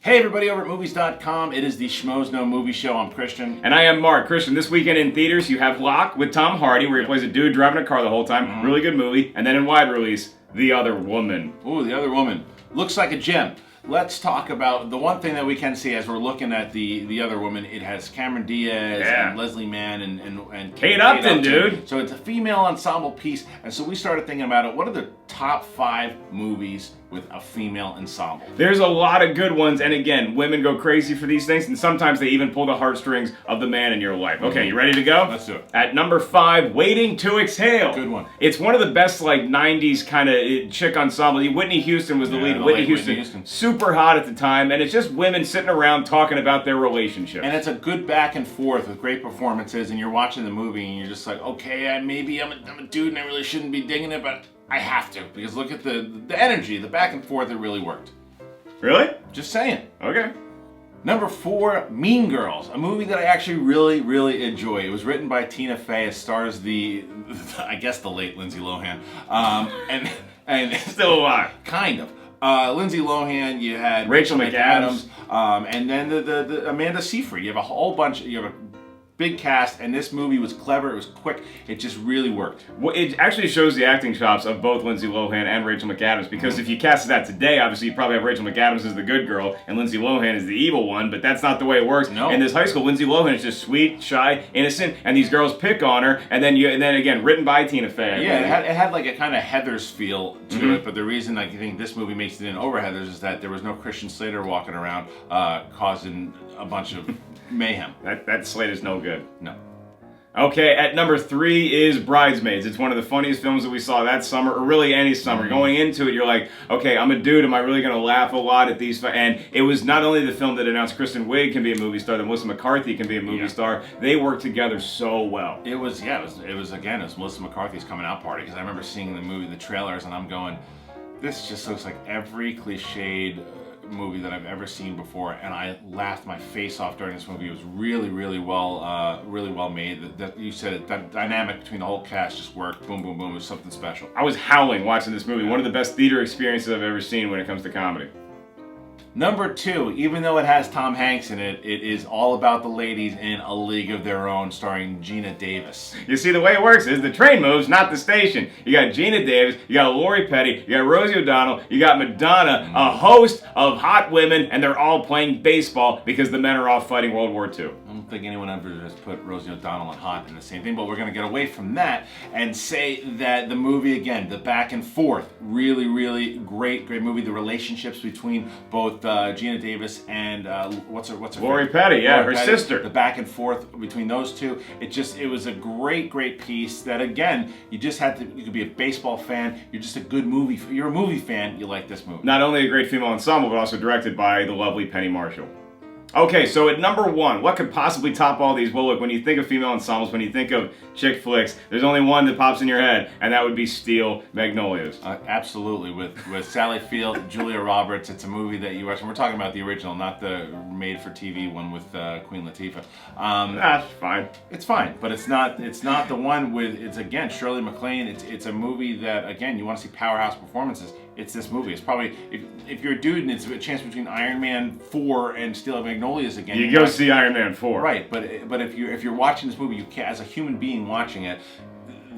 Hey everybody over at movies.com. It is the Schmoes Know Movie Show. I'm Christian. And I am Mark. Christian, this weekend in theaters you have Locke with Tom Hardy, where he plays a dude driving a car the whole time. Really good movie. And then in wide release, The Other Woman. Ooh, The Other Woman. Looks like a gem. Let's talk about the one thing that we can see as we're looking at the Other Woman. It has Cameron Diaz and Leslie Mann and Kate Upton, dude. So it's a female ensemble piece. And so we started thinking about it. What are the top 5 movies with a female ensemble? There's a lot of good ones, and again, women go crazy for these things, and sometimes they even pull the heartstrings of the man in your life. Okay, you ready to go? Let's do it. At number 5, Waiting to Exhale. Good one. It's one of the best, like, 90s kind of chick ensemble. Whitney Houston was the lead. Whitney Houston, super hot at the time, and it's just women sitting around talking about their relationship. And it's a good back and forth with great performances, and you're watching the movie, and you're just like, okay, maybe I'm a dude, and I really shouldn't be digging it, but I have to, because look at the energy, the back and forth, it really worked. Really? Just saying. Okay. Number 4, Mean Girls, a movie that I actually really enjoy. It was written by Tina Fey. It stars I guess the late Lindsay Lohan, and Still alive. kind of. Lindsay Lohan. You had Rachel McAdams, and then the Amanda Seyfried. You have a whole bunch. You have a big cast, and this movie was clever, it was quick, it just really worked. Well, it actually shows the acting chops of both Lindsay Lohan and Rachel McAdams, because if you cast that today, obviously you probably have Rachel McAdams as the good girl and Lindsay Lohan as the evil one, but that's not the way it works. No. In this high school, Lindsay Lohan is just sweet, shy, innocent, and these girls pick on her, and then again, written by Tina Fey. Yeah, it had like a kind of Heathers feel to it, but the reason I think this movie makes it in over Heathers is that there was no Christian Slater walking around causing a bunch of mayhem. That slate is no good. No. Okay, at number 3 is Bridesmaids. It's one of the funniest films that we saw that summer, or really any summer. Going into it, you're like, okay, I'm a dude, am I really going to laugh a lot at these? And it was not only the film that announced Kristen Wiig can be a movie star, that Melissa McCarthy can be a movie star. They worked together so well. It was Melissa McCarthy's coming out party, because I remember seeing the trailers, and I'm going, this just looks like every cliched movie that I've ever seen before, and I laughed my face off during this movie. It was really well made. That you said it, that dynamic between the whole cast just worked. Boom, boom, boom. It was something special. I was howling watching this movie. One of the best theater experiences I've ever seen when it comes to comedy. Number 2, even though it has Tom Hanks in it, it is all about the ladies in A League of Their Own, starring Gina Davis. You see, the way it works is the train moves, not the station. You got Gina Davis, you got Lori Petty, you got Rosie O'Donnell, you got Madonna, a host of hot women, and they're all playing baseball because the men are off fighting World War II. I don't think anyone ever has put Rosie O'Donnell and hot in the same thing, but we're going to get away from that and say that the movie, again, the back and forth, really great movie. The relationships between both Gina Davis and what's her Lori Petty, her Petty, sister. The back and forth between those two, it was a great piece that, again, you could be a baseball fan, you're just a good movie, you're a movie fan, you like this movie. Not only a great female ensemble, but also directed by the lovely Penny Marshall. Okay, so at number 1, what could possibly top all these? Well, look, when you think of female ensembles, when you think of chick flicks, there's only one that pops in your head, and that would be Steel Magnolias. Absolutely, with Sally Field, Julia Roberts. It's a movie that you watch, and we're talking about the original, not the made-for-TV one with Queen Latifah. That's fine. It's fine, but it's not the one with, it's again Shirley MacLaine. It's a movie that, again, you want to see powerhouse performances. It's this movie. It's probably, if you're a dude and it's a chance between Iron Man 4 and Steel Magnolias again. You go see Iron Man 4. Right, but if you're watching this movie, you can't, as a human being watching it,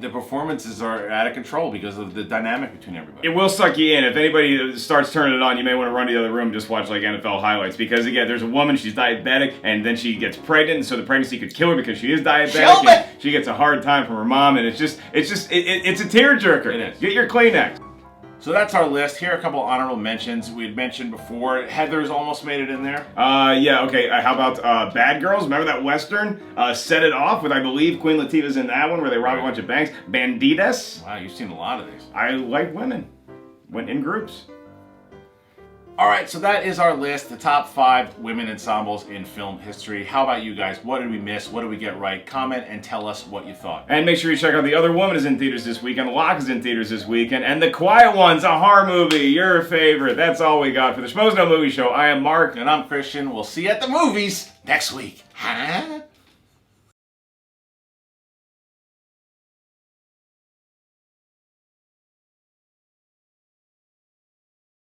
the performances are out of control because of the dynamic between everybody. It will suck you in. If anybody starts turning it on, you may want to run to the other room and just watch like NFL highlights, because again, there's a woman, she's diabetic, and then she gets pregnant, and so the pregnancy could kill her because she is diabetic. And she gets a hard time from her mom, and it's a tearjerker. It is. Get your Kleenex. So that's our list. Here are a couple honorable mentions. We had mentioned before, Heathers almost made it in there. Yeah, okay. How about Bad Girls? Remember that Western? Set It Off with, I believe, Queen Latifah's in that one where they rob a bunch of banks. Banditas. Wow, you've seen a lot of these. I like women. Went in groups. All right, so that is our list, the top 5 women ensembles in film history. How about you guys? What did we miss? What did we get right? Comment and tell us what you thought. And make sure you check out The Other Woman is in theaters this weekend. Locke is in theaters this weekend. And The Quiet One's a horror movie, your favorite. That's all we got for the Schmoes Know Movie Show. I am Mark. And I'm Christian. We'll see you at the movies next week. Huh?